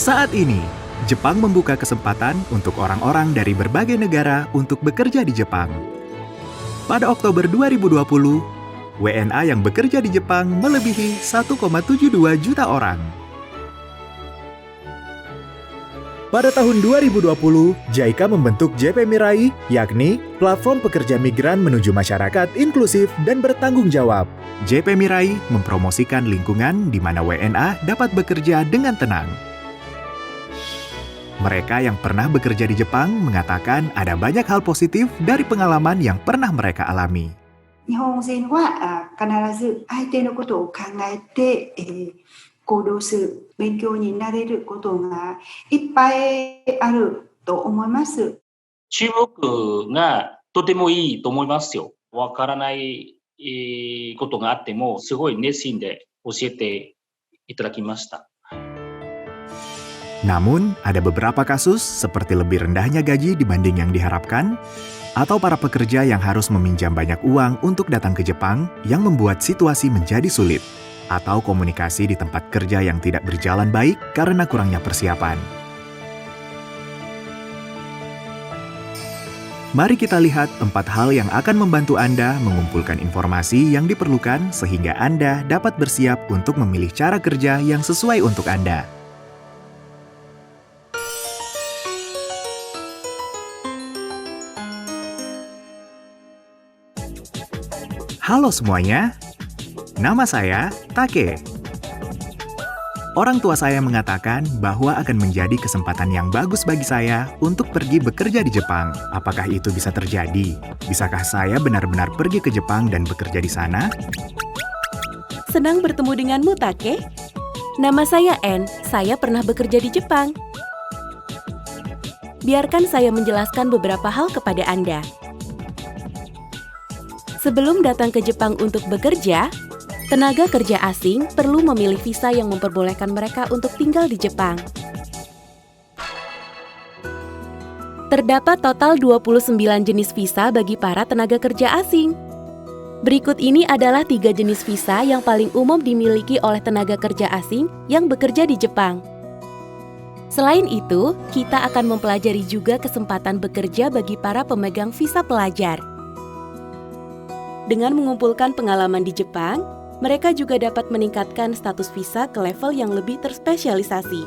Saat ini, Jepang membuka kesempatan untuk orang-orang dari berbagai negara untuk bekerja di Jepang. Pada Oktober 2020, WNA yang bekerja di Jepang melebihi 1,72 juta orang. Pada tahun 2020, JICA membentuk JP Mirai, yakni Platform Pekerja Migran Menuju Masyarakat Inklusif dan Bertanggung Jawab. JP Mirai mempromosikan lingkungan di mana WNA dapat bekerja dengan tenang. Mereka yang pernah bekerja di Jepang mengatakan ada banyak hal positif dari pengalaman yang pernah mereka alami. 日本人は必ず相手のことを考えて、行動する勉強になれることがいっぱいあると思います。チームワークがとてもいいと思いますよ。わからないことがあってもすごい熱心で教えていただきました。 Namun, ada beberapa kasus seperti lebih rendahnya gaji dibanding yang diharapkan, atau para pekerja yang harus meminjam banyak uang untuk datang ke Jepang yang membuat situasi menjadi sulit, atau komunikasi di tempat kerja yang tidak berjalan baik karena kurangnya persiapan. Mari kita lihat 4 hal yang akan membantu Anda mengumpulkan informasi yang diperlukan sehingga Anda dapat bersiap untuk memilih cara kerja yang sesuai untuk Anda. Halo semuanya, nama saya Take. Orang tua saya mengatakan bahwa akan menjadi kesempatan yang bagus bagi saya untuk pergi bekerja di Jepang. Apakah itu bisa terjadi? Bisakah saya benar-benar pergi ke Jepang dan bekerja di sana? Senang bertemu denganmu, Take. Nama saya Anne, saya pernah bekerja di Jepang. Biarkan saya menjelaskan beberapa hal kepada Anda. Sebelum datang ke Jepang untuk bekerja, tenaga kerja asing perlu memilih visa yang memperbolehkan mereka untuk tinggal di Jepang. Terdapat total 29 jenis visa bagi para tenaga kerja asing. Berikut ini adalah 3 jenis visa yang paling umum dimiliki oleh tenaga kerja asing yang bekerja di Jepang. Selain itu, kita akan mempelajari juga kesempatan bekerja bagi para pemegang visa pelajar. Dengan mengumpulkan pengalaman di Jepang, mereka juga dapat meningkatkan status visa ke level yang lebih terspesialisasi.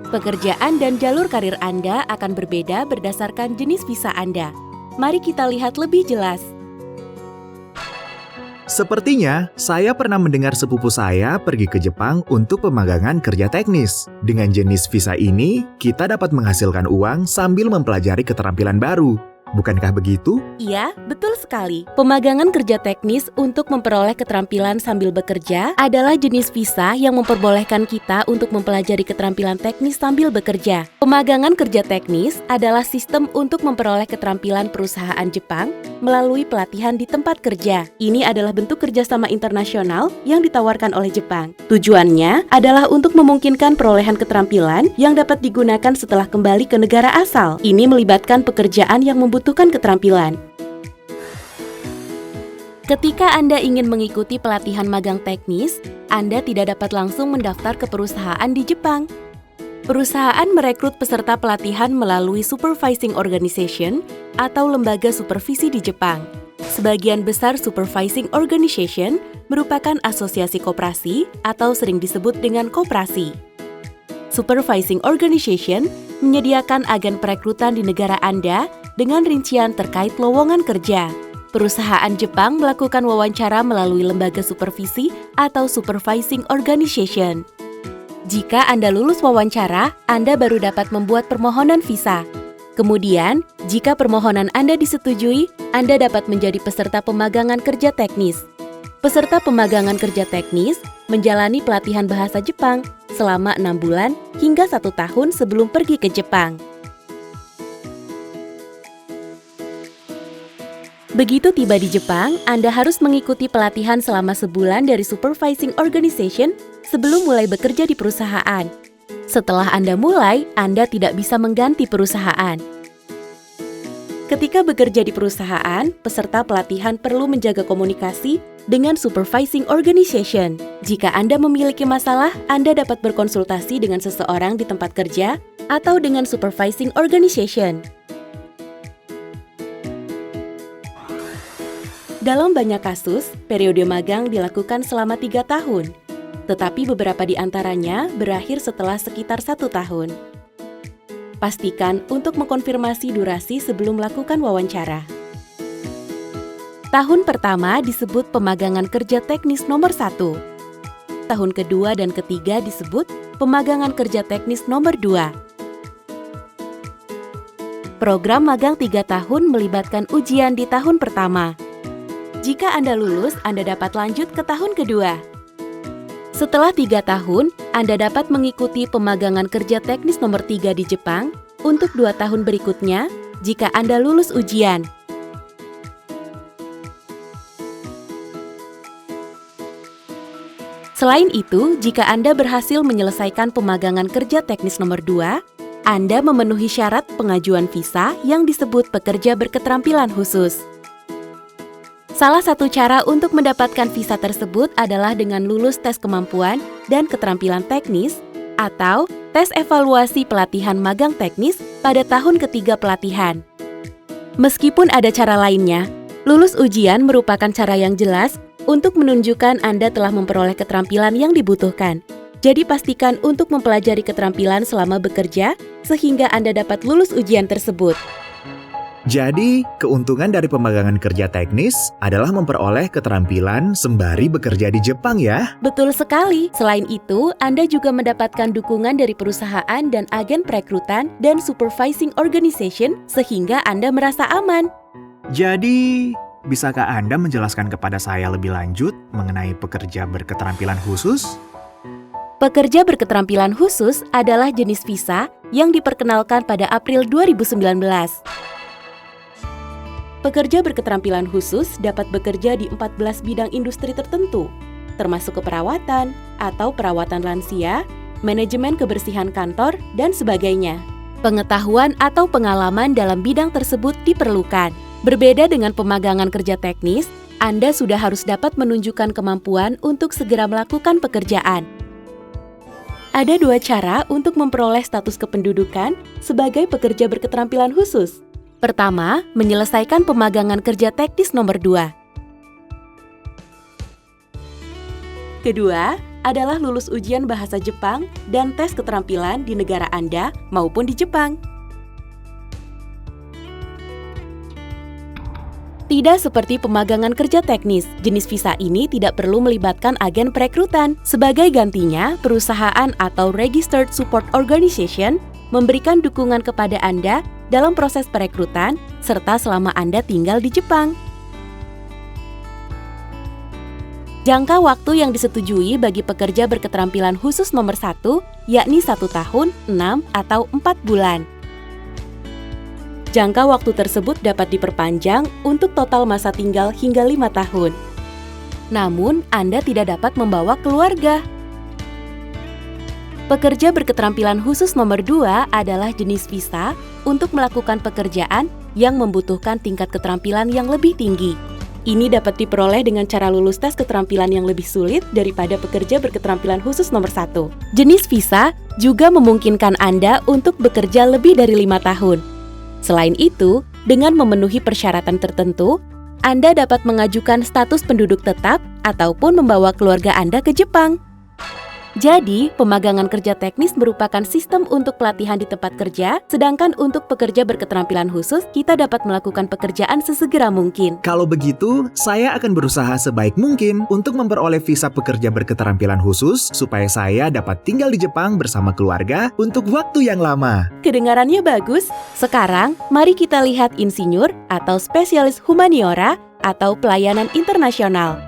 Pekerjaan dan jalur karir Anda akan berbeda berdasarkan jenis visa Anda. Mari kita lihat lebih jelas. Sepertinya, saya pernah mendengar sepupu saya pergi ke Jepang untuk pemagangan kerja teknis. Dengan jenis visa ini, kita dapat menghasilkan uang sambil mempelajari keterampilan baru. Bukankah begitu? Iya, betul sekali. Pemagangan kerja teknis untuk memperoleh keterampilan sambil bekerja adalah jenis visa yang memperbolehkan kita untuk mempelajari keterampilan teknis sambil bekerja. Pemagangan kerja teknis adalah sistem untuk memperoleh keterampilan perusahaan Jepang melalui pelatihan di tempat kerja. Ini adalah bentuk kerjasama internasional yang ditawarkan oleh Jepang. Tujuannya adalah untuk memungkinkan perolehan keterampilan yang dapat digunakan setelah kembali ke negara asal. Ini melibatkan pekerjaan yang membutuhkan keterampilan. Ketika Anda ingin mengikuti pelatihan magang teknis, Anda tidak dapat langsung mendaftar ke perusahaan di Jepang. Perusahaan merekrut peserta pelatihan melalui Supervising Organization atau lembaga supervisi di Jepang. Sebagian besar Supervising Organization merupakan asosiasi koperasi atau sering disebut dengan koperasi. Supervising Organization menyediakan agen perekrutan di negara Anda dengan rincian terkait lowongan kerja. Perusahaan Jepang melakukan wawancara melalui lembaga supervisi atau Supervising Organization. Jika Anda lulus wawancara, Anda baru dapat membuat permohonan visa. Kemudian, jika permohonan Anda disetujui, Anda dapat menjadi peserta pemagangan kerja teknis. Peserta pemagangan kerja teknis menjalani pelatihan bahasa Jepang selama 6 bulan hingga 1 tahun sebelum pergi ke Jepang. Begitu tiba di Jepang, Anda harus mengikuti pelatihan selama sebulan dari Supervising Organization sebelum mulai bekerja di perusahaan. Setelah Anda mulai, Anda tidak bisa mengganti perusahaan. Ketika bekerja di perusahaan, peserta pelatihan perlu menjaga komunikasi dengan supervising organization. Jika Anda memiliki masalah, Anda dapat berkonsultasi dengan seseorang di tempat kerja atau dengan supervising organization. Dalam banyak kasus, periode magang dilakukan selama 3 tahun, tetapi beberapa di antaranya berakhir setelah sekitar 1 tahun. Pastikan untuk mengkonfirmasi durasi sebelum melakukan wawancara. Tahun pertama disebut pemagangan kerja teknis nomor 1. Tahun kedua dan ketiga disebut pemagangan kerja teknis nomor 2. Program magang 3 tahun melibatkan ujian di tahun pertama. Jika Anda lulus, Anda dapat lanjut ke tahun kedua. Setelah 3 tahun, Anda dapat mengikuti pemagangan kerja teknis nomor 3 di Jepang untuk 2 tahun berikutnya jika Anda lulus ujian. Selain itu, jika Anda berhasil menyelesaikan pemagangan kerja teknis nomor 2, Anda memenuhi syarat pengajuan visa yang disebut pekerja berketerampilan khusus. Salah satu cara untuk mendapatkan visa tersebut adalah dengan lulus tes kemampuan dan keterampilan teknis atau tes evaluasi pelatihan magang teknis pada tahun ketiga pelatihan. Meskipun ada cara lainnya, lulus ujian merupakan cara yang jelas untuk menunjukkan Anda telah memperoleh keterampilan yang dibutuhkan. Jadi pastikan untuk mempelajari keterampilan selama bekerja sehingga Anda dapat lulus ujian tersebut. Jadi, keuntungan dari pemagangan kerja teknis adalah memperoleh keterampilan sembari bekerja di Jepang ya. Betul sekali. Selain itu, Anda juga mendapatkan dukungan dari perusahaan dan agen perekrutan dan supervising organization sehingga Anda merasa aman. Jadi, bisakah Anda menjelaskan kepada saya lebih lanjut mengenai pekerja berketerampilan khusus? Pekerja berketerampilan khusus adalah jenis visa yang diperkenalkan pada April 2019. Pekerja berketerampilan khusus dapat bekerja di 14 bidang industri tertentu, termasuk keperawatan atau perawatan lansia, manajemen kebersihan kantor, dan sebagainya. Pengetahuan atau pengalaman dalam bidang tersebut diperlukan. Berbeda dengan pemagangan kerja teknis, Anda sudah harus dapat menunjukkan kemampuan untuk segera melakukan pekerjaan. Ada 2 cara untuk memperoleh status kependudukan sebagai pekerja berketerampilan khusus. Pertama, menyelesaikan pemagangan kerja teknis nomor 2. Kedua, adalah lulus ujian bahasa Jepang dan tes keterampilan di negara Anda maupun di Jepang. Tidak seperti pemagangan kerja teknis, jenis visa ini tidak perlu melibatkan agen perekrutan. Sebagai gantinya, perusahaan atau Registered Support Organization memberikan dukungan kepada Anda dalam proses perekrutan serta selama Anda tinggal di Jepang. Jangka waktu yang disetujui bagi pekerja berketerampilan khusus nomor 1 yakni 1 tahun, 6 atau 4 bulan. Jangka waktu tersebut dapat diperpanjang untuk total masa tinggal hingga 5 tahun. Namun, Anda tidak dapat membawa keluarga. Pekerja berketerampilan khusus nomor 2 adalah jenis visa untuk melakukan pekerjaan yang membutuhkan tingkat keterampilan yang lebih tinggi. Ini dapat diperoleh dengan cara lulus tes keterampilan yang lebih sulit daripada pekerja berketerampilan khusus nomor 1. Jenis visa juga memungkinkan Anda untuk bekerja lebih dari 5 tahun. Selain itu, dengan memenuhi persyaratan tertentu, Anda dapat mengajukan status penduduk tetap ataupun membawa keluarga Anda ke Jepang. Jadi, pemagangan kerja teknis merupakan sistem untuk pelatihan di tempat kerja, sedangkan untuk pekerja berketerampilan khusus, kita dapat melakukan pekerjaan sesegera mungkin. Kalau begitu, saya akan berusaha sebaik mungkin untuk memperoleh visa pekerja berketerampilan khusus supaya saya dapat tinggal di Jepang bersama keluarga untuk waktu yang lama. Kedengarannya bagus? Sekarang, mari kita lihat insinyur atau spesialis humaniora atau pelayanan internasional.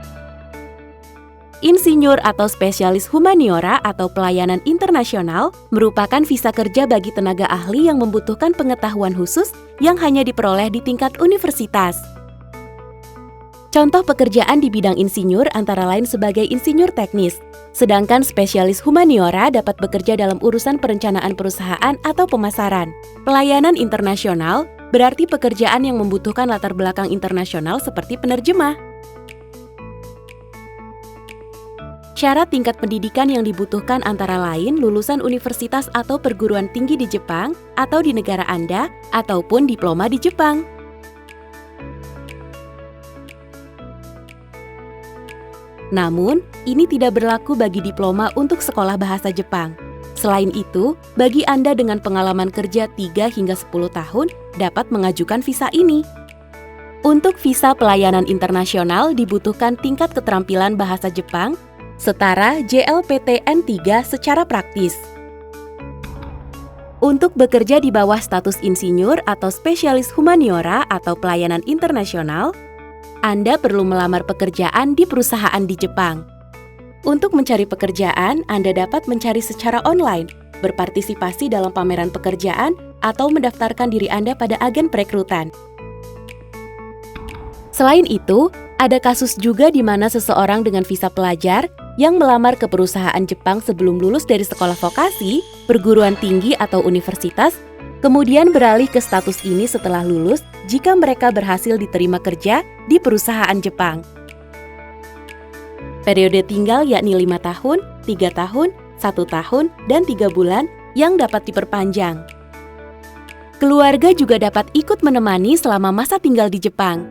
Insinyur atau spesialis humaniora atau pelayanan internasional merupakan visa kerja bagi tenaga ahli yang membutuhkan pengetahuan khusus yang hanya diperoleh di tingkat universitas. Contoh pekerjaan di bidang insinyur antara lain sebagai insinyur teknis, sedangkan spesialis humaniora dapat bekerja dalam urusan perencanaan perusahaan atau pemasaran. Pelayanan internasional berarti pekerjaan yang membutuhkan latar belakang internasional seperti penerjemah. Syarat tingkat pendidikan yang dibutuhkan antara lain lulusan universitas atau perguruan tinggi di Jepang atau di negara Anda, ataupun diploma di Jepang. Namun, ini tidak berlaku bagi diploma untuk sekolah bahasa Jepang. Selain itu, bagi Anda dengan pengalaman kerja 3 hingga 10 tahun dapat mengajukan visa ini. Untuk visa pelayanan internasional dibutuhkan tingkat keterampilan bahasa Jepang setara JLPTN 3 secara praktis. Untuk bekerja di bawah status insinyur atau spesialis humaniora atau pelayanan internasional, Anda perlu melamar pekerjaan di perusahaan di Jepang. Untuk mencari pekerjaan, Anda dapat mencari secara online, berpartisipasi dalam pameran pekerjaan, atau mendaftarkan diri Anda pada agen perekrutan. Selain itu, ada kasus juga di mana seseorang dengan visa pelajar yang melamar ke perusahaan Jepang sebelum lulus dari sekolah vokasi, perguruan tinggi atau universitas, kemudian beralih ke status ini setelah lulus jika mereka berhasil diterima kerja di perusahaan Jepang. Periode tinggal yakni 5 tahun, 3 tahun, 1 tahun, dan 3 bulan yang dapat diperpanjang. Keluarga juga dapat ikut menemani selama masa tinggal di Jepang.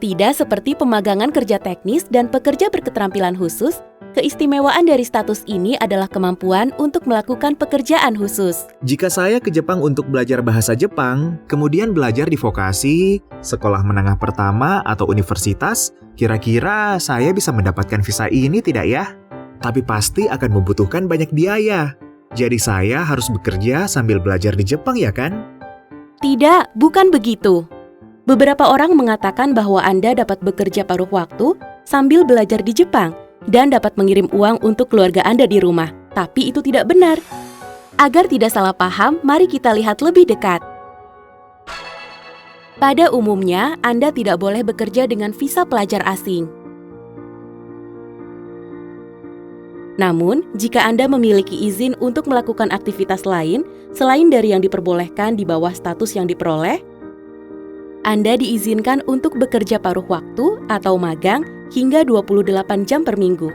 Tidak seperti pemagangan kerja teknis dan pekerja berketerampilan khusus, keistimewaan dari status ini adalah kemampuan untuk melakukan pekerjaan khusus. Jika saya ke Jepang untuk belajar bahasa Jepang, kemudian belajar di vokasi, sekolah menengah pertama, atau universitas, kira-kira saya bisa mendapatkan visa ini tidak ya? Tapi pasti akan membutuhkan banyak biaya. Jadi saya harus bekerja sambil belajar di Jepang ya kan? Tidak, bukan begitu. Beberapa orang mengatakan bahwa Anda dapat bekerja paruh waktu sambil belajar di Jepang dan dapat mengirim uang untuk keluarga Anda di rumah. Tapi itu tidak benar. Agar tidak salah paham, mari kita lihat lebih dekat. Pada umumnya, Anda tidak boleh bekerja dengan visa pelajar asing. Namun, jika Anda memiliki izin untuk melakukan aktivitas lain selain dari yang diperbolehkan di bawah status yang diperoleh, Anda diizinkan untuk bekerja paruh waktu atau magang hingga 28 jam per minggu.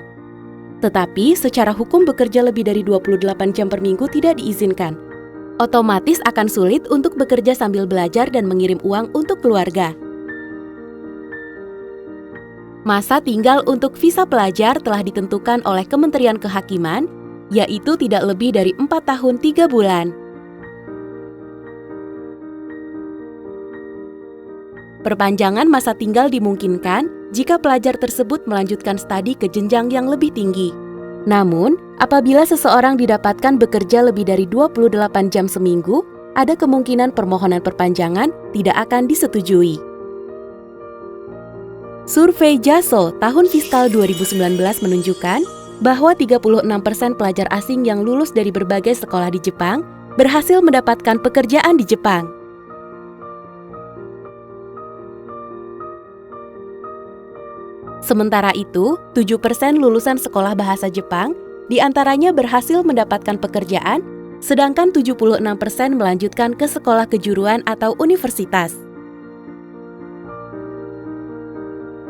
Tetapi, secara hukum bekerja lebih dari 28 jam per minggu tidak diizinkan. Otomatis akan sulit untuk bekerja sambil belajar dan mengirim uang untuk keluarga. Masa tinggal untuk visa pelajar telah ditentukan oleh Kementerian Kehakiman, yaitu tidak lebih dari 4 tahun 3 bulan. Perpanjangan masa tinggal dimungkinkan jika pelajar tersebut melanjutkan studi ke jenjang yang lebih tinggi. Namun, apabila seseorang didapatkan bekerja lebih dari 28 jam seminggu, ada kemungkinan permohonan perpanjangan tidak akan disetujui. Survei JASO tahun fiskal 2019 menunjukkan bahwa 36% pelajar asing yang lulus dari berbagai sekolah di Jepang berhasil mendapatkan pekerjaan di Jepang. Sementara itu, 7% lulusan sekolah bahasa Jepang diantaranya berhasil mendapatkan pekerjaan, sedangkan 76% melanjutkan ke sekolah kejuruan atau universitas.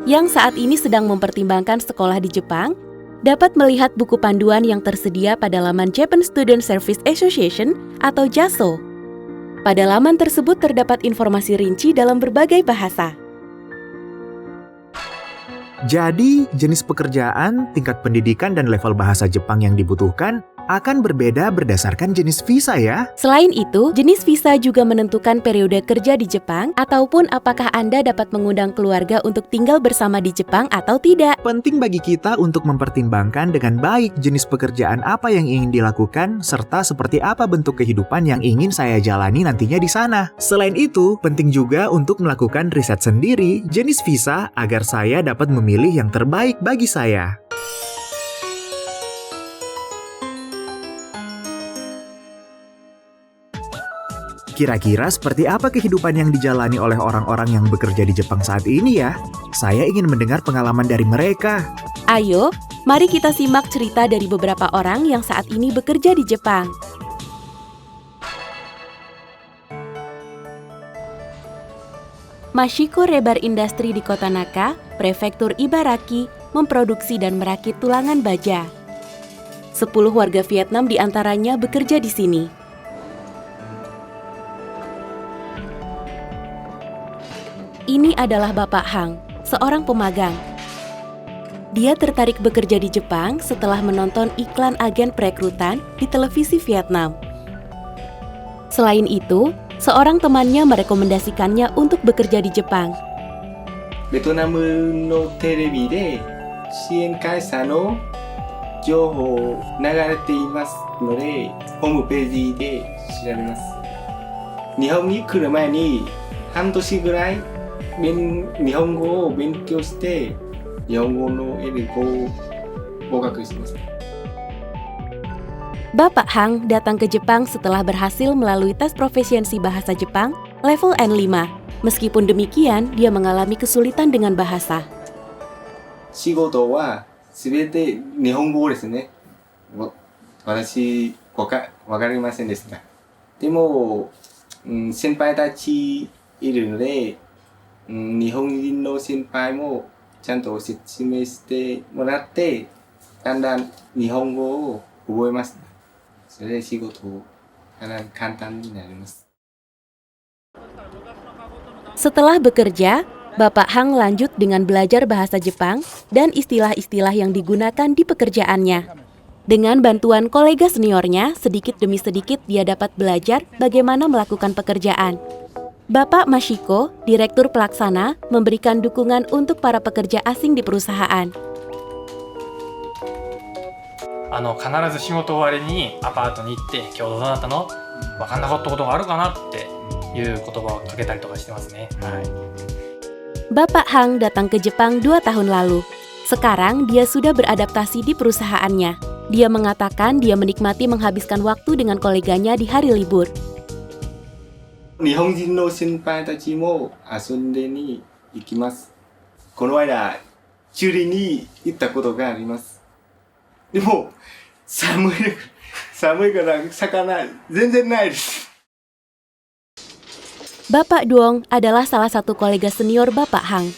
Yang saat ini sedang mempertimbangkan sekolah di Jepang, dapat melihat buku panduan yang tersedia pada laman Japan Student Service Association atau JASO. Pada laman tersebut terdapat informasi rinci dalam berbagai bahasa. Jadi, jenis pekerjaan, tingkat pendidikan, dan level bahasa Jepang yang dibutuhkan akan berbeda berdasarkan jenis visa ya. Selain itu, jenis visa juga menentukan periode kerja di Jepang ataupun apakah Anda dapat mengundang keluarga untuk tinggal bersama di Jepang atau tidak. Penting bagi kita untuk mempertimbangkan dengan baik jenis pekerjaan apa yang ingin dilakukan serta seperti apa bentuk kehidupan yang ingin saya jalani nantinya di sana. Selain itu, penting juga untuk melakukan riset sendiri jenis visa agar saya dapat memilih yang terbaik bagi saya. Kira-kira seperti apa kehidupan yang dijalani oleh orang-orang yang bekerja di Jepang saat ini ya? Saya ingin mendengar pengalaman dari mereka. Ayo, mari kita simak cerita dari beberapa orang yang saat ini bekerja di Jepang. Mashiko Rebar Industri di Kota Naka, Prefektur Ibaraki, memproduksi dan merakit tulangan baja. 10 warga Vietnam di antaranya bekerja di sini. Ini adalah Bapak Hang, seorang pemagang. Dia tertarik bekerja di Jepang setelah menonton iklan agen perekrutan di televisi Vietnam. Selain itu, seorang temannya merekomendasikannya untuk bekerja di Jepang. ベトナムのテレビで支援会社の情報流れていますので、ホームページで調べます。日本に来る前に半年ぐらい日本語を勉強して日本語の英語を合格しました。 Bapak Hang datang ke Jepang setelah berhasil melalui tes profesiensi bahasa Jepang level N5. Meskipun demikian, dia mengalami kesulitan dengan bahasa. 仕事は全て日本語ですね。私わかりませんでした。でも、先輩たちいるので、日本人の先輩もちゃんと説明してもらって、だんだん日本語を覚えました。それで仕事が簡単になります。 Setelah bekerja, Bapak Hang lanjut dengan belajar bahasa Jepang dan istilah-istilah yang digunakan di pekerjaannya. Dengan bantuan kolega seniornya, sedikit demi sedikit dia dapat belajar bagaimana melakukan pekerjaan. Bapak Mashiko, Direktur Pelaksana, memberikan dukungan untuk para pekerja asing di perusahaan. 必ず仕事終わりにアパートに行って「今日どうだったの？分かんなかったことがあるかな?」っていう言葉をかけたりとかしてますね。Bapak Hang datang ke Jepang 2 tahun lalu. Sekarang dia sudah beradaptasi di perusahaannya. Dia mengatakan dia menikmati menghabiskan waktu dengan koleganya di hari libur. 日本人の先輩たちも遊んでに行きます。この間、チュリに行ったことがあります。でも、寒いから魚全然ないです。 Bapak Duong adalah salah satu kolega senior Bapak Hang.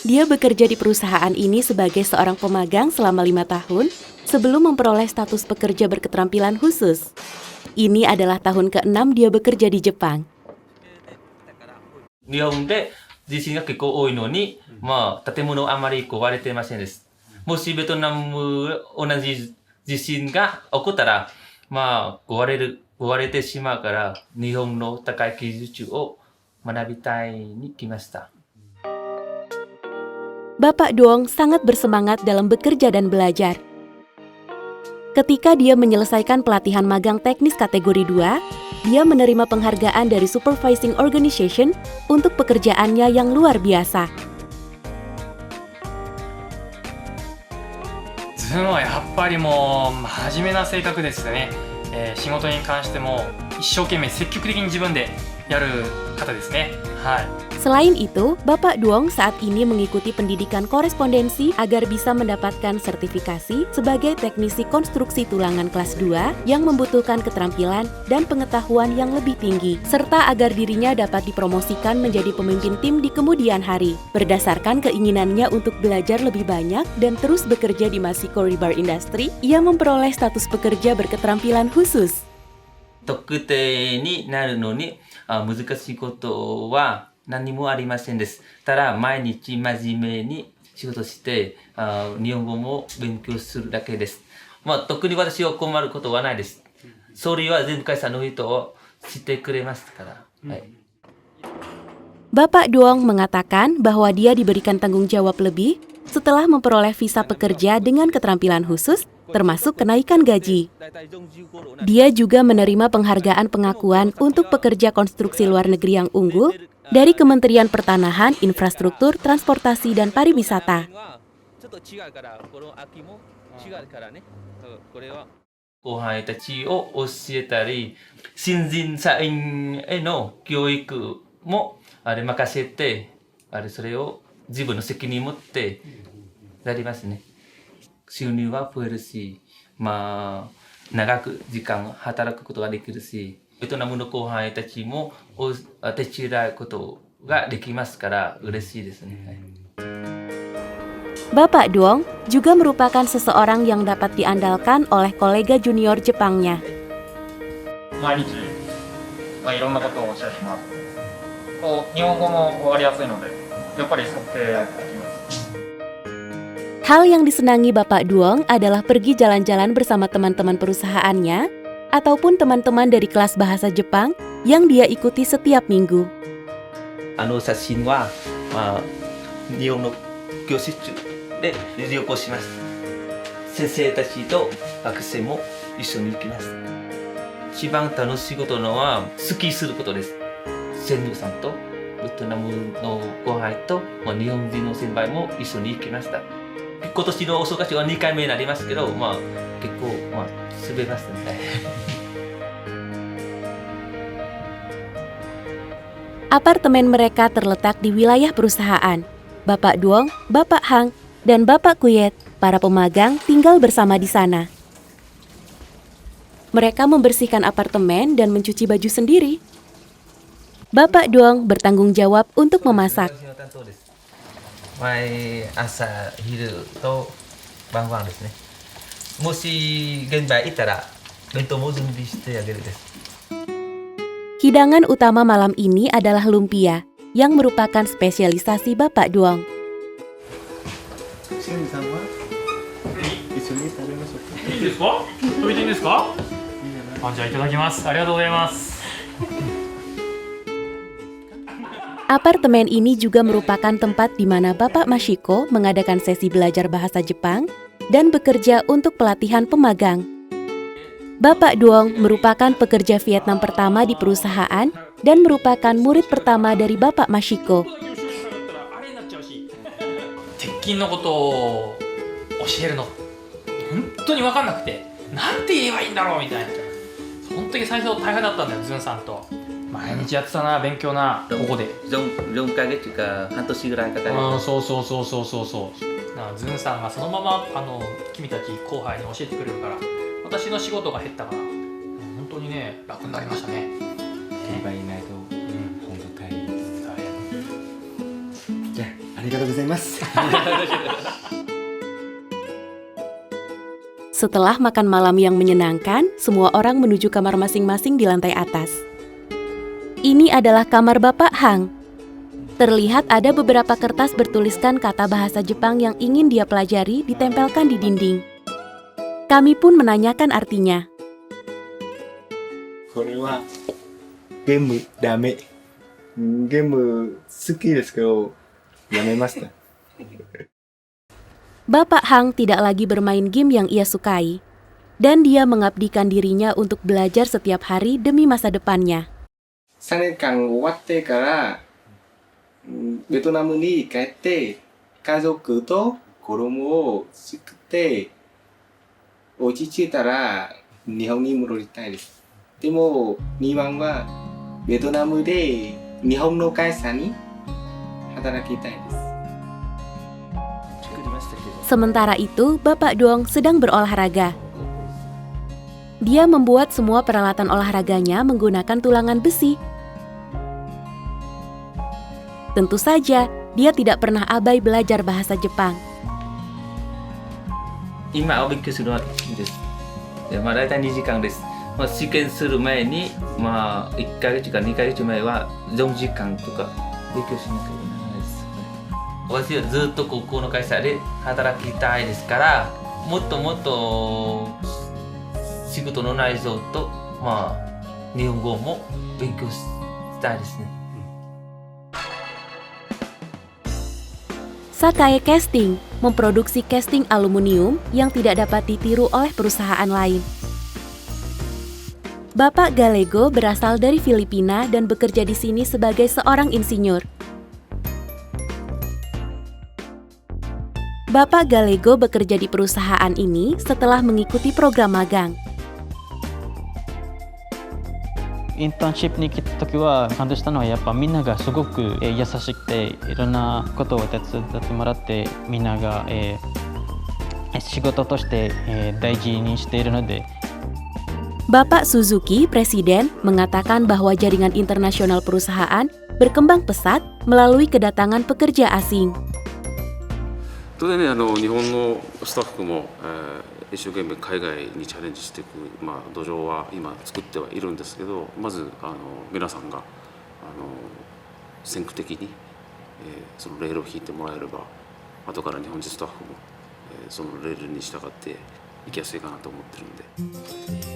Dia bekerja di perusahaan ini sebagai seorang pemagang selama 5 tahun sebelum memperoleh status pekerja berketerampilan khusus. Ini adalah tahun ke-6 dia bekerja di Jepang. 日本で地震が結構多いのに、建物あまり割れてませんです。もしベトナム同じ地震が起こったら、割れてしまうから、日本の高い技術を学びたいに来ました。 Bapak Duong sangat bersemangat dalam bekerja dan belajar. Ketika dia menyelesaikan pelatihan magang teknis kategori 2, dia menerima penghargaan dari Supervising Organization untuk pekerjaannya yang luar biasa. 自分はやっぱりもう真面目な性格ですね。仕事に関しても一生懸命積極的に自分でやる方ですね。Selain itu, Bapak Duong saat ini mengikuti pendidikan korespondensi agar bisa mendapatkan sertifikasi sebagai teknisi konstruksi tulangan kelas 2 yang membutuhkan keterampilan dan pengetahuan yang lebih tinggi, serta agar dirinya dapat dipromosikan menjadi pemimpin tim di kemudian hari. Berdasarkan keinginannya untuk belajar lebih banyak dan terus bekerja di Mashiko Rebar Industry, ia memperoleh status pekerja berketerampilan khusus. 特定になるのに難しいことは何もありませんです。ただ毎日真面目に仕事して日本語も勉強するだけです。特に私は困ることはないです。それは全部会社の人をしてくれますから。Bapak Duong mengatakan bahwa dia diberikan tanggung jawab lebih setelah memperoleh visa pekerja dengan keterampilan khusus, termasuk kenaikan gaji. Dia juga menerima penghargaan pengakuan untuk pekerja konstruksi luar negeri yang unggul dari Kementerian Pertanahan, Infrastruktur, Transportasi, dan Pariwisata. 後輩たちを教えたり、新人社員への教育も任せて、それを自分の責任を持ってやりますね。収入は増えるし、長く時間働くことができるし、ベトナムの後輩たちも手伝うことができますから嬉しいですね。Bapak Duong juga merupakan seseorang yang dapat diandalkan oleh kolega junior Jepangnya. 毎日、いろんなことをおっしゃってます。日本語も分かりやすいので、やっぱり測定できます。 Hal yang disenangi Bapak Duong adalah pergi jalan-jalan bersama teman-teman perusahaannya ataupun teman-teman dari kelas bahasa Jepang yang dia ikuti setiap minggu. 写真は、日本の教室で旅行します。先生たちと学生も一緒に行きます。一番楽しいことのはスキーすることです。先生さんとベトナムの後輩と、日本人の先輩も一緒に行きました。今年のお正月は2回目になりますけど、結構、滑りましたね。Apartemen mereka terletak di wilayah perusahaan. Bapak Duong, Bapak Hang, dan Bapak Kuyet, para pemagang, tinggal bersama di sana. Mereka membersihkan apartemen dan mencuci baju sendiri. Bapak Duong bertanggung jawab untuk memasak. 毎朝昼と晩ご飯ですね。もし現場行ったら弁当も準備してあげるです。 Hidangan utama malam ini adalah lumpia, yang merupakan spesialisasi Bapak Duong. シェンさんは一緒に食べましょうか。いいですか？食べていいんですか？じゃあいただきます。ありがとうございます。 Apartemen ini juga merupakan tempat di mana Bapak Mashiko mengadakan sesi belajar bahasa Jepang dan bekerja untuk pelatihan pemagang. Bapak Duong merupakan pekerja Vietnam pertama di perusahaan dan merupakan murid pertama dari Bapak Mashiko. 鉄筋のことを教えるの本当に分かんなくて、なんて言えばいいんだろうみたいな。本当に最初大変だったんだよ、ズンさんと。毎日やってたな、勉強な、ここで。4ヶ月か半年ぐらいかかります。そう。だからズンさんがそのまま君たち後輩に教えてくれるから、私の仕事が減ったから、本当にね、楽になりましたね。現場にいないと、本当大変です。じゃあ、ありがとうございます。 Setelah makan malam yang menyenangkan, semua orang menuju kamar masing-masing di lantai atas. Ini adalah kamar Bapak Hang. Terlihat ada beberapa kertas bertuliskan kata bahasa Jepang yang ingin dia pelajari ditempelkan di dinding. Kami pun menanyakan artinya. これはゲームダメ。ゲーム好きですけどやめました。 Bapak Hang tidak lagi bermain game yang ia sukai, dan dia mengabdikan dirinya untuk belajar setiap hari demi masa depannya. 3年間終わってからベトナムに帰って家族と子供を作って落ち着いたら日本に戻りたいです。でも2番はベトナムで日本の会社に働きたいです。 Sementara itu, Bapak Duong sedang berolahraga. Dia membuat semua peralatan olahraganya menggunakan tulangan besi. Tentu saja, dia tidak pernah abai belajar bahasa Jepang. 今お勉強するのはいいです。大体2時間です。試験する前に、1ヶ月か2ヶ月前は4時間とか勉強しなきゃいけないです。私はずっと高校の会社で働きたいですから、もっともっと仕事の内容と、日本語も勉強したいですね。 Sakae Casting memproduksi casting aluminium yang tidak dapat ditiru oleh perusahaan lain. Bapak Galego berasal dari Filipina dan bekerja di sini sebagai seorang insinyur. Bapak Galego bekerja di perusahaan ini setelah mengikuti program magang. インターンシップに来た時は感動したのはやっぱみんながすごく優しくていろんなことを手伝ってもらってみんなが仕事として大事にしているので Bapak Suzuki, Presiden, mengatakan bahwa jaringan internasional perusahaan berkembang pesat melalui kedatangan pekerja asing. 当然ね、日本のスタッフも、一生懸命海外にチャレンジしていく、土壌は今作ってはいるんですけど、まず皆さんが先駆的に、そのレールを引いてもらえれば、後から日本人スタッフも、そのレールに従って行きやすいかなと思ってるんで。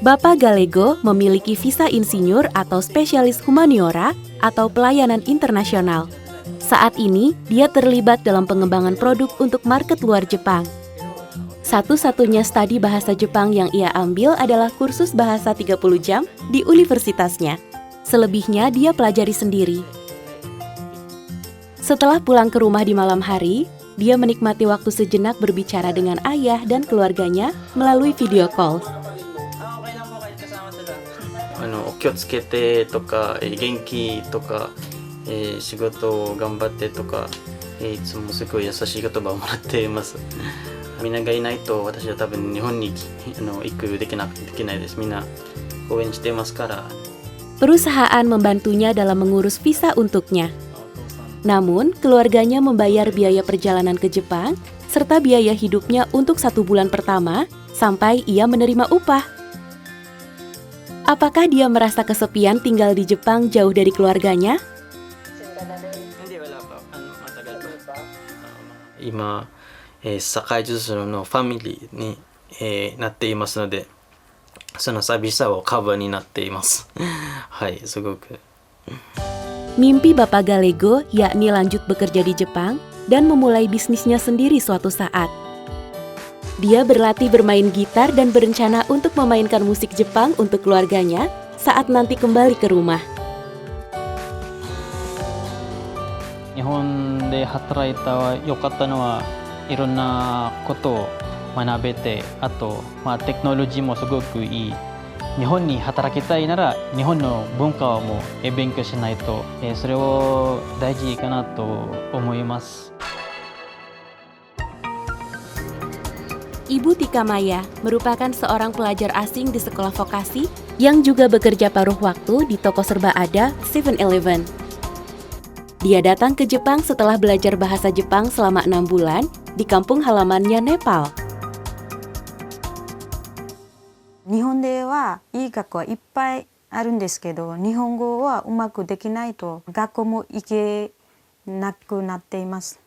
Bapak Gallego memiliki visa insinyur atau spesialis humaniora atau pelayanan internasional. Saat ini, dia terlibat dalam pengembangan produk untuk market luar Jepang. Satu-satunya studi bahasa Jepang yang ia ambil adalah kursus bahasa 30 jam di universitasnya. Selebihnya dia pelajari sendiri. Setelah pulang ke rumah di malam hari, dia menikmati waktu sejenak berbicara dengan ayah dan keluarganya melalui video call. 気をつけてとか、元気とか、仕事を頑張ってとか、いつもすごい優しい言葉をもらっています。みんながいないと私は多分日本に行くできないです。みんな応援していますから。Perusahaan membantunya dalam mengurus visa untuknya. Namun, keluarganya membayar biaya perjalanan ke Jepang serta biaya hidupnya untuk 1 bulan pertama sampai ia menerima upah. Apakah dia merasa kesepian tinggal di Jepang jauh dari keluarganya? 今、社会術のファミリーに、なっていますので、その寂しさはカバーになっています。はい、すごく。Mimpi Bapak Gallego yakni lanjut bekerja di Jepang dan memulai bisnisnya sendiri suatu saat. Dia berlatih bermain gitar dan berencana untuk memainkan musik Jepang untuk keluarganya saat nanti kembali ke rumah. 日本で働いた良かったのはいろんなことを学べて、あと、テクノロジーもすごくいい。日本に働きたいなら日本の文化をも勉強しないと、それを大事かなと思います。Ibu Tika Maya merupakan seorang pelajar asing di sekolah vokasi yang juga bekerja paruh waktu di toko serba ada 7-Eleven. Dia datang ke Jepang setelah belajar bahasa Jepang selama 6 bulan di kampung halamannya Nepal. 日本ではいい学校はいっぱいあるんですけど、日本語はうまくできないと学校も行けなくなっています。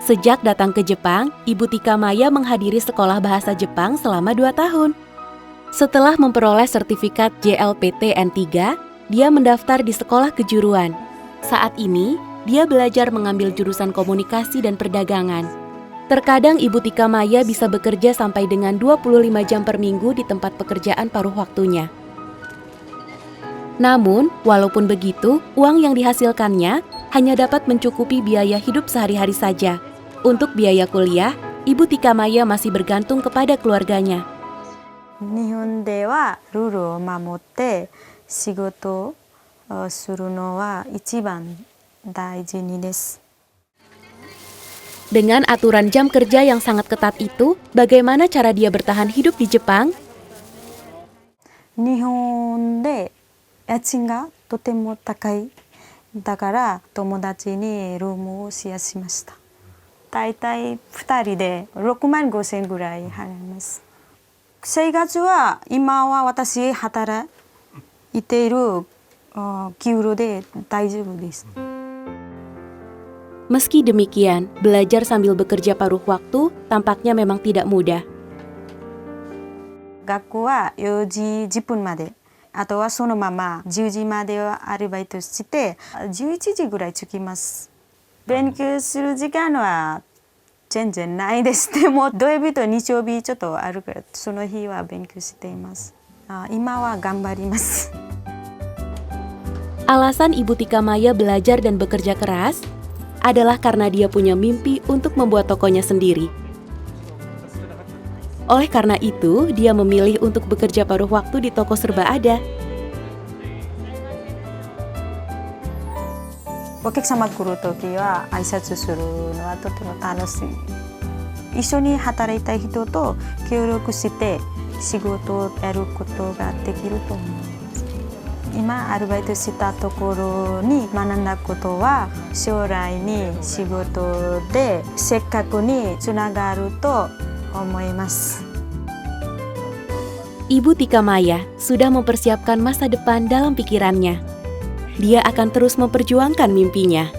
Sejak datang ke Jepang, Ibu Tika Maya menghadiri sekolah bahasa Jepang selama 2 tahun. Setelah memperoleh sertifikat JLPT N3, dia mendaftar di sekolah kejuruan. Saat ini, dia belajar mengambil jurusan komunikasi dan perdagangan. Terkadang Ibu Tika Maya bisa bekerja sampai dengan 25 jam per minggu di tempat pekerjaan paruh waktunya. Namun, walaupun begitu, uang yang dihasilkannya hanya dapat mencukupi biaya hidup sehari-hari saja. Untuk biaya kuliah, Ibu Tika Maya masih bergantung kepada keluarganya. 日本ではルールを守って仕事をするのは一番大事です。 Dengan aturan jam kerja yang sangat ketat itu, bagaimana cara dia bertahan hidup di Jepang? 日本で家賃がとても高い。だから友達にルームをシェアしました。だいたい2人で6万5千ぐらい払います。生活は今は私働いている給料で大丈夫です。 Meski demikian, belajar sambil bekerja paruh waktu tampaknya memang tidak mudah. 学校は4時10分まで。あとはそのまま10時まではアルバイトして11時ぐらい着きます。勉強する時間は全然ないです。でも土曜日と日曜日ちょっとあるからその日は勉強しています。今は頑張ります。 Alasan Ibu Tika Maya belajar dan bekerja keras adalah karena dia punya mimpi untuk membuat tokonya sendiri. Oleh karena itu, dia memilih untuk bekerja paruh waktu di toko serba ada. お客様来るときは挨拶するのはとても楽しい。一緒に働いた人と協力して仕事をやることができると思います。今アルバイトしたところに学んだことは将来に仕事でせっかくにつながると思います。 Ibu Tika Maya sudah mempersiapkan masa depan dalam pikirannya. Dia akan terus memperjuangkan mimpinya.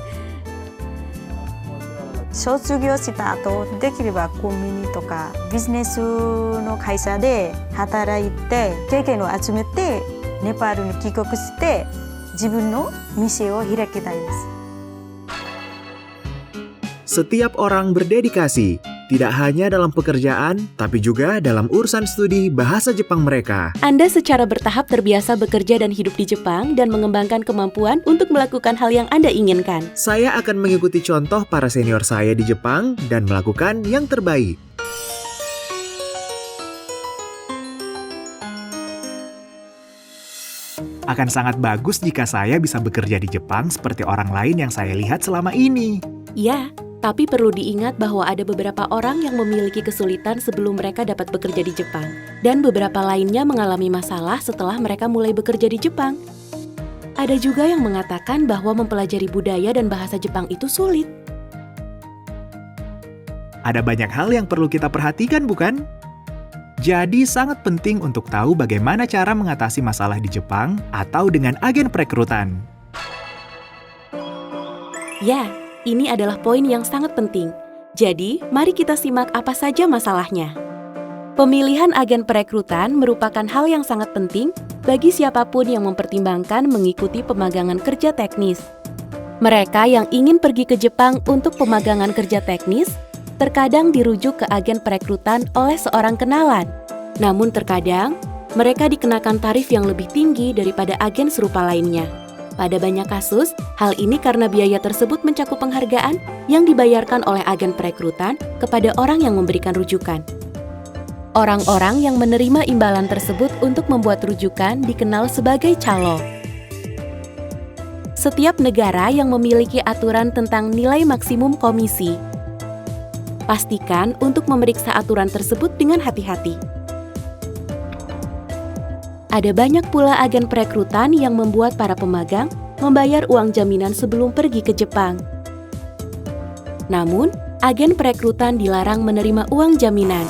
卒業した後できればコンビニとかビジネスの会社で働いて経験を集めてネパールに帰国して自分の店を開きたいです。 Setiap orang berdedikasi, tidak hanya dalam pekerjaan, tapi juga dalam urusan studi bahasa Jepang mereka. Anda secara bertahap terbiasa bekerja dan hidup di Jepang dan mengembangkan kemampuan untuk melakukan hal yang Anda inginkan. Saya akan mengikuti contoh para senior saya di Jepang dan melakukan yang terbaik. Akan sangat bagus jika saya bisa bekerja di Jepang seperti orang lain yang saya lihat selama ini. Ya, tapi perlu diingat bahwa ada beberapa orang yang memiliki kesulitan sebelum mereka dapat bekerja di Jepang. Dan beberapa lainnya mengalami masalah setelah mereka mulai bekerja di Jepang. Ada juga yang mengatakan bahwa mempelajari budaya dan bahasa Jepang itu sulit. Ada banyak hal yang perlu kita perhatikan, bukan? Jadi sangat penting untuk tahu bagaimana cara mengatasi masalah di Jepang atau dengan agen perekrutan. Ya, ini adalah poin yang sangat penting. Jadi, mari kita simak apa saja masalahnya. Pemilihan agen perekrutan merupakan hal yang sangat penting bagi siapapun yang mempertimbangkan mengikuti pemagangan kerja teknis. Mereka yang ingin pergi ke Jepang untuk pemagangan kerja teknis terkadang dirujuk ke agen perekrutan oleh seorang kenalan. Namun terkadang, mereka dikenakan tarif yang lebih tinggi daripada agen serupa lainnya. Pada banyak kasus, hal ini karena biaya tersebut mencakup penghargaan yang dibayarkan oleh agen perekrutan kepada orang yang memberikan rujukan. Orang-orang yang menerima imbalan tersebut untuk membuat rujukan dikenal sebagai calo. Setiap negara yang memiliki aturan tentang nilai maksimum komisi. Pastikan untuk memeriksa aturan tersebut dengan hati-hati. Ada banyak pula agen perekrutan yang membuat para pemagang membayar uang jaminan sebelum pergi ke Jepang. Namun, agen perekrutan dilarang menerima uang jaminan.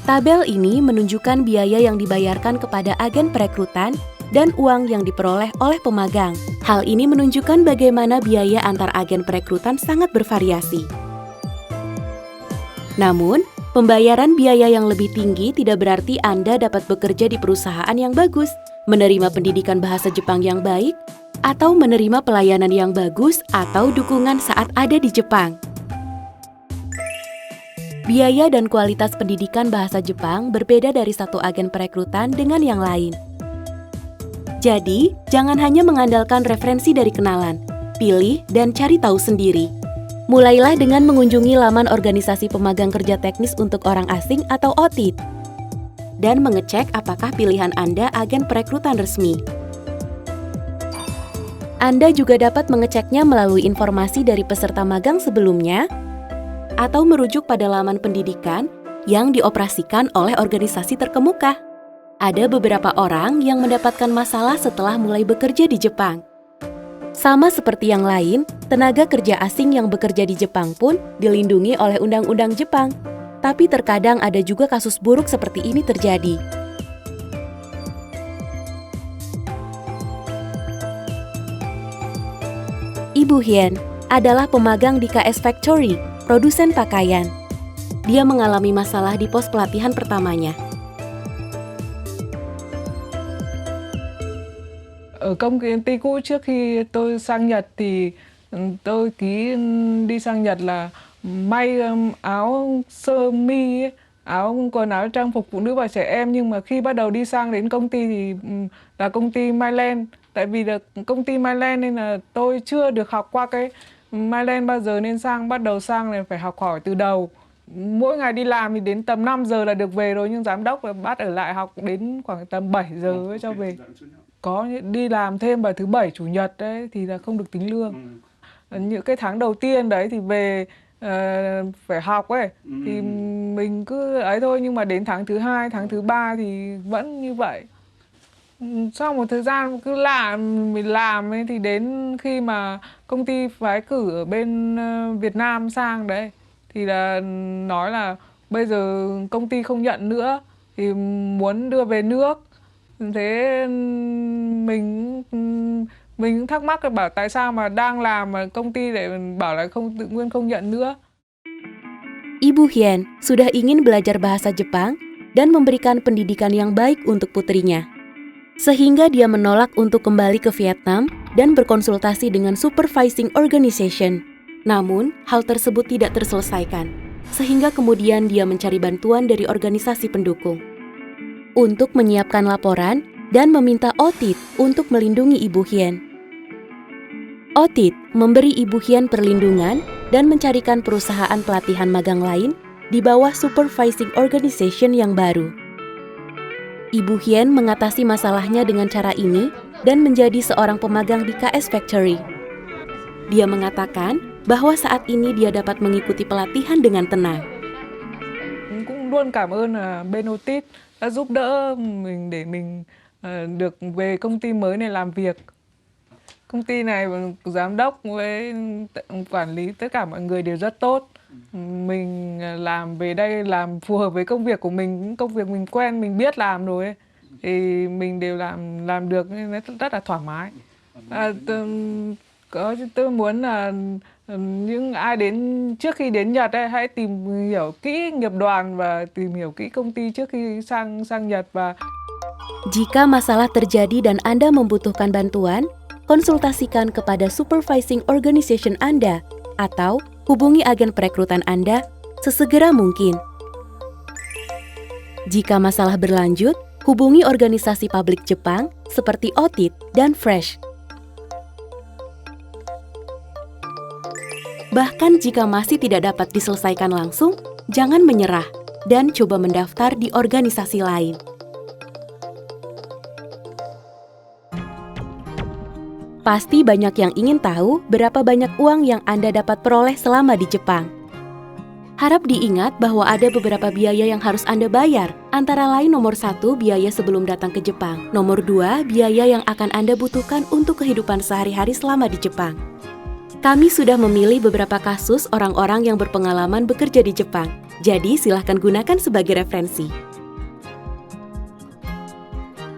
Tabel ini menunjukkan biaya yang dibayarkan kepada agen perekrutan dan uang yang diperoleh oleh pemagang. Hal ini menunjukkan bagaimana biaya antar agen perekrutan sangat bervariasi. Namun, pembayaran biaya yang lebih tinggi tidak berarti Anda dapat bekerja di perusahaan yang bagus, menerima pendidikan bahasa Jepang yang baik, atau menerima pelayanan yang bagus atau dukungan saat ada di Jepang. Biaya dan kualitas pendidikan bahasa Jepang berbeda dari satu agen perekrutan dengan yang lain. Jadi, jangan hanya mengandalkan referensi dari kenalan. Pilih dan cari tahu sendiri. Mulailah dengan mengunjungi laman organisasi pemagang kerja teknis untuk orang asing atau OTIT. Dan mengecek apakah pilihan Anda agen perekrutan resmi. Anda juga dapat mengeceknya melalui informasi dari peserta magang sebelumnya atau merujuk pada laman pendidikan yang dioperasikan oleh organisasi terkemuka. Ada beberapa orang yang mendapatkan masalah setelah mulai bekerja di Jepang. Sama seperti yang lain, tenaga kerja asing yang bekerja di Jepang pun dilindungi oleh undang-undang Jepang. Tapi terkadang ada juga kasus buruk seperti ini terjadi. Ibu Hien adalah pemagang di KS Factory, produsen pakaian. Dia mengalami masalah di pos pelatihan pertamanya. Ở công ty cũ trước khi tôi sang Nhật thì tôi đi sang Nhật là may áo sơ mi, quần áo trang phục phụ nữ và trẻ em, nhưng mà khi bắt đầu đi sang đến công ty thì là công ty Myland. Tại vì là công ty Myland nên là tôi chưa được học qua cái Myland bao giờ, nên bắt đầu sang này phải học hỏi từ đầu. Mỗi ngày đi làm thì đến tầm 5 giờ là được về rồi, nhưng giám đốc là bắt ở lại học đến khoảng tầm 7 giờ mới cho về. Có đi làm thêm vào thứ Bảy, Chủ nhật đấy thì là không được tính lương. Những cái tháng đầu tiên đấy thì về phải học ấy thì mình cứ ấy thôi, nhưng mà đến tháng thứ 2, tháng thứ 3 thì vẫn như vậy. Sau một thời gian cứ mình làm ấy, thì đến khi mà công ty phái cử ở bên Việt Nam sang đấy thì là nói là bây giờ công ty không nhận nữa thì muốn đưa về nước. Thế mình thắc mắc là bảo tại sao mà đang làm mà công ty lại bảo là tự nhiên không nhận nữa. Ibu Hien sudah ingin belajar bahasa Jepang dan memberikan pendidikan yang baik untuk putrinya. Sehingga dia menolak untuk kembali ke Vietnam dan berkonsultasi dengan Supervising Organization. Namun, hal tersebut tidak terselesaikan, sehingga kemudian dia mencari bantuan dari organisasi pendukung untuk menyiapkan laporan dan meminta Otit untuk melindungi Ibu Hien. Otit memberi Ibu Hien perlindungan dan mencarikan perusahaan pelatihan magang lain di bawah Supervising Organization yang baru. Ibu Hien mengatasi masalahnya dengan cara ini dan menjadi seorang pemagang di KS Factory. Dia mengatakan bahwa saat ini dia dapat mengikuti pelatihan dengan tenang. Cũng luôn cảm ơn bên Otit đã giúp đỡ mình để mình được về công ty mới này làm việc. Công ty này giám đốc với quản lý tất cả mọi người đều rất tốt. Mình làm về đây làm phù hợp với công việc của mình, công việc mình quen, mình biết làm rồi ấy. Thì mình đều làm được nên nó rất là thoải mái. Tôi muốn là những ai trước khi đến Nhật ấy, hãy tìm hiểu kỹ nghiệp đoàn và tìm hiểu kỹ công ty trước khi sang Nhật. Và Jika masalah terjadi dan Anda membutuhkan bantuan, konsultasikan kepada Supervising Organization Anda atau hubungi agen perekrutan Anda sesegera mungkin. Jika masalah berlanjut, hubungi organisasi publik Jepang seperti Otit dan Fresh. Bahkan jika masih tidak dapat diselesaikan langsung, jangan menyerah dan coba mendaftar di organisasi lain. Pasti banyak yang ingin tahu berapa banyak uang yang Anda dapat peroleh selama di Jepang. Harap diingat bahwa ada beberapa biaya yang harus Anda bayar, antara lain nomor 1, biaya sebelum datang ke Jepang. Nomor 2, biaya yang akan Anda butuhkan untuk kehidupan sehari-hari selama di Jepang. Kami sudah memilih beberapa kasus orang-orang yang berpengalaman bekerja di Jepang, jadi silahkan gunakan sebagai referensi.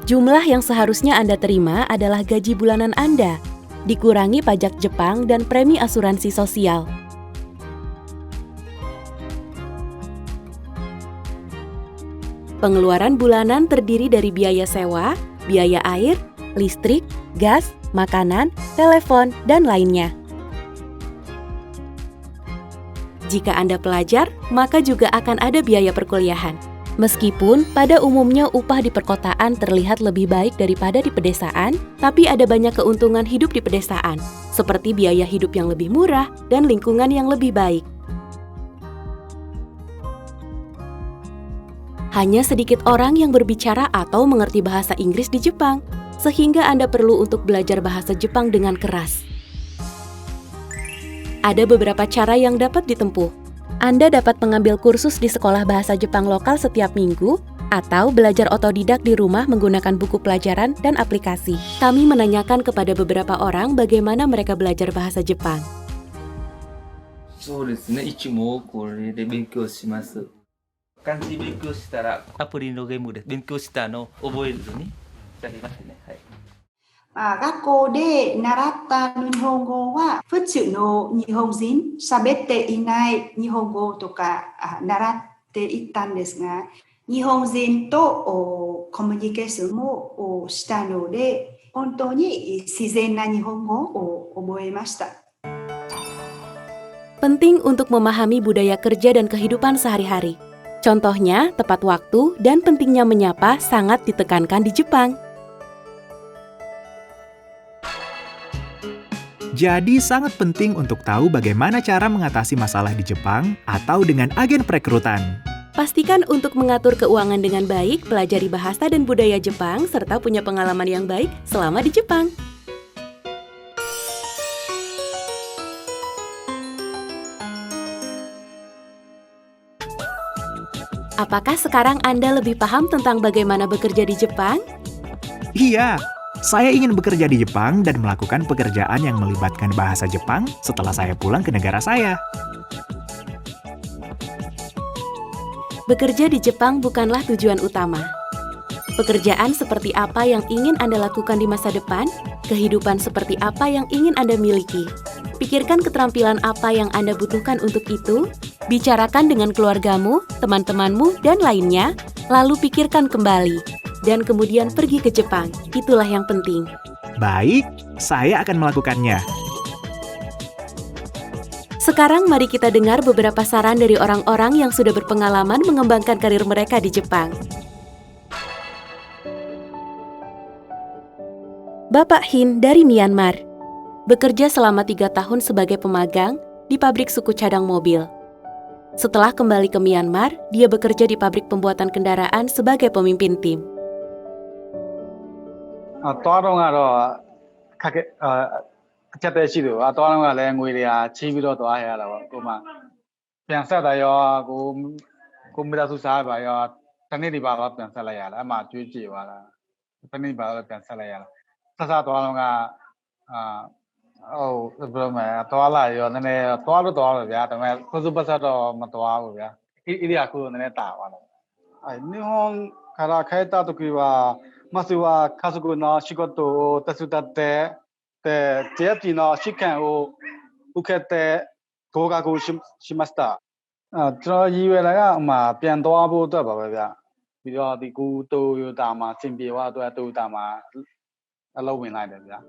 Jumlah yang seharusnya Anda terima adalah gaji bulanan Anda, dikurangi pajak Jepang dan premi asuransi sosial. Pengeluaran bulanan terdiri dari biaya sewa, biaya air, listrik, gas, makanan, telepon, dan lainnya. Jika Anda pelajar, maka juga akan ada biaya perkuliahan. Meskipun pada umumnya upah di perkotaan terlihat lebih baik daripada di pedesaan, tapi ada banyak keuntungan hidup di pedesaan, seperti biaya hidup yang lebih murah dan lingkungan yang lebih baik. Hanya sedikit orang yang berbicara atau mengerti bahasa Inggris di Jepang, sehingga Anda perlu untuk belajar bahasa Jepang dengan keras. Ada beberapa cara yang dapat ditempuh. Anda dapat mengambil kursus di sekolah bahasa Jepang lokal setiap minggu, atau belajar otodidak di rumah menggunakan buku pelajaran dan aplikasi. Kami menanyakan kepada beberapa orang bagaimana mereka belajar bahasa Jepang. そうですね、いつもこれで勉強します。漢字勉強したらアプリのゲームで勉強したのを覚えるようになりますね。はい。学校で習った日本語は普通の日本人喋っていない日本語とか習っていったんですが、日本人とコミュニケーションもしたので、本当に自然な日本語を覚えました。Penting untuk memahami budaya kerja dan kehidupan sehari-hari. Contohnya, tepat waktu dan pentingnya menyapa sangat ditekankan di Jepang. Jadi sangat penting untuk tahu bagaimana cara mengatasi masalah di Jepang atau dengan agen perekrutan. Pastikan untuk mengatur keuangan dengan baik, pelajari bahasa dan budaya Jepang, serta punya pengalaman yang baik selama di Jepang. Apakah sekarang Anda lebih paham tentang bagaimana bekerja di Jepang? Iya, saya ingin bekerja di Jepang dan melakukan pekerjaan yang melibatkan bahasa Jepang setelah saya pulang ke negara saya. Bekerja di Jepang bukanlah tujuan utama. Pekerjaan seperti apa yang ingin Anda lakukan di masa depan, kehidupan seperti apa yang ingin Anda miliki. Pikirkan keterampilan apa yang Anda butuhkan untuk itu, bicarakan dengan keluargamu, teman-temanmu, dan lainnya, lalu pikirkan kembali, dan kemudian pergi ke Jepang. Itulah yang penting. Baik, saya akan melakukannya. Sekarang mari kita dengar beberapa saran dari orang-orang yang sudah berpengalaman mengembangkan karir mereka di Jepang. Bapak Hin dari Myanmar, bekerja selama 3 tahun sebagai pemagang di pabrik suku cadang mobil. Setelah kembali ke Myanmar, dia bekerja di pabrik pembuatan kendaraan sebagai pemimpin tim. Chắc chắn chứ đó, tôi nói là người đi chỉ biết đó tôi hay là cô mà, bây giờ đây yo cô mới ra susah vậy yo, tani di bawah bây giờ là ya, màជួយជីវlà, tani di bawah bây giờ là ya, sasa tôi nói belum ya, tôi là yo, nên tôi là tôi rồi ya, tapi khusus bahasa tôi mà tôi rồi ya, ini aku nên tahu là, Nihonから帰った時はまずは家族の仕事を手伝って。で、JFT の試験を受けて合格しました。这意味着嘛，变多步对吧？比如啲古都要大嘛，前邊話都大嘛，一路ဝင်來的呀。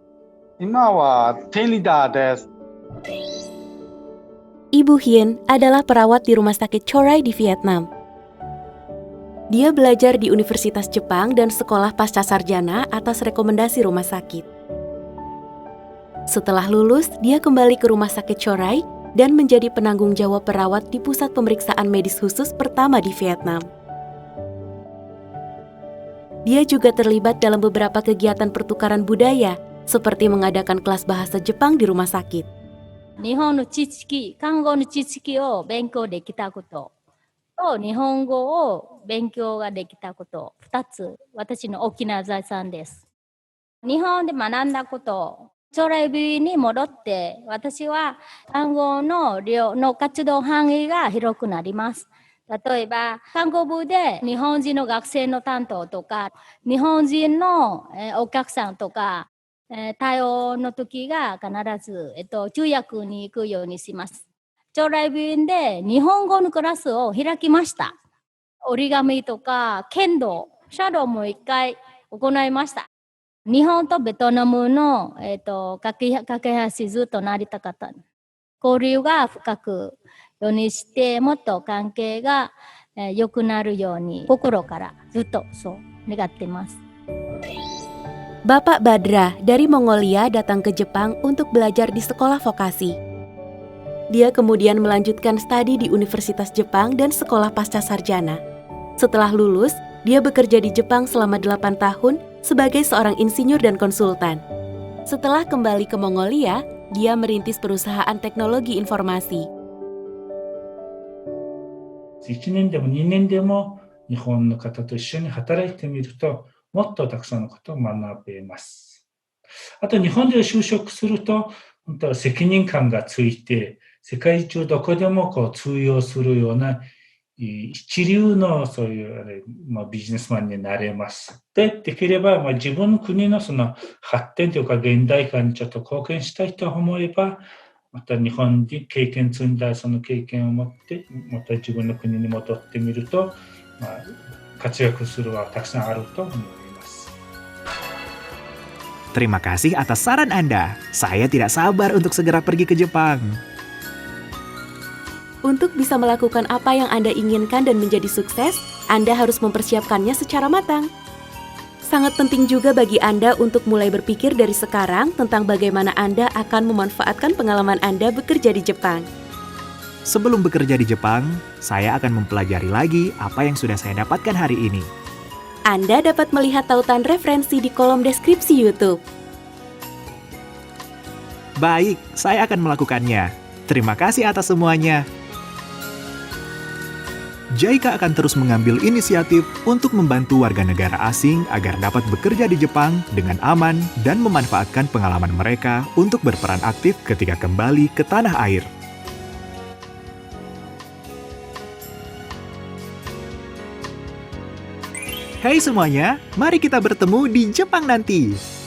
今はテニダです。Ibu Hien adalah perawat di rumah sakit Chorai di Vietnam. Dia belajar di Universitas Jepang dan sekolah pasca sarjana atas rekomendasi rumah sakit. Setelah lulus, dia kembali ke rumah sakit Chorai dan menjadi penanggung jawab perawat di pusat pemeriksaan medis khusus pertama di Vietnam. Dia juga terlibat dalam beberapa kegiatan pertukaran budaya, seperti mengadakan kelas bahasa Jepang di rumah sakit. 日本の知識、看護の知識を勉強できたことと日本語を勉強ができたこと、2つ私の大きな財産です。日本で学んだこと、将来病院に戻って私は看護の活動範囲が広くなります。例えば看護部で日本人の学生の担当とか日本人のお客さんとか対応の時が必ず通訳に行くようにします。将来病院で日本語のクラスを開きました。折り紙とか剣道、シャドウも1回行いました。日本とベトナムの、架け橋ずっとなりたかった。交流が深くようにしてもっと関係が良くなるように心からずっとそう願っています。Bapak Badra dari Mongolia datang ke Jepang untuk belajar di sekolah vokasi. Dia kemudian melanjutkan studi di Universitas Jepang dan sekolah pasca sarjana. Setelah lulus, dia bekerja di Jepang selama 8 tahun sebagai seorang insinyur dan konsultan. Setelah kembali ke Mongolia, dia merintis perusahaan teknologi informasi. 1年でも2年でも日本の方と一緒に働いてみると、もっとたくさんのことを学べます。あと日本で就職すると、本当は責任感がついて、世界中どこでも通用するような一流のそういうビジネスマンになれます。できれば自分の国のその発展というか現代化にちょっと貢献したいと思えば、また日本に経験積んだその経験を持ってまた自分の国に戻ってみると、活躍するはたくさんあると思います。Terima kasih atas saran Anda. Saya tidak sabar untuk segera pergi ke Jepang. Untuk bisa melakukan apa yang Anda inginkan dan menjadi sukses, Anda harus mempersiapkannya secara matang. Sangat penting juga bagi Anda untuk mulai berpikir dari sekarang tentang bagaimana Anda akan memanfaatkan pengalaman Anda bekerja di Jepang. Sebelum bekerja di Jepang, saya akan mempelajari lagi apa yang sudah saya dapatkan hari ini. Anda dapat melihat tautan referensi di kolom deskripsi YouTube. Baik, saya akan melakukannya. Terima kasih atas semuanya. JICA akan terus mengambil inisiatif untuk membantu warga negara asing agar dapat bekerja di Jepang dengan aman dan memanfaatkan pengalaman mereka untuk berperan aktif ketika kembali ke tanah air. Hai semuanya, mari kita bertemu di Jepang nanti.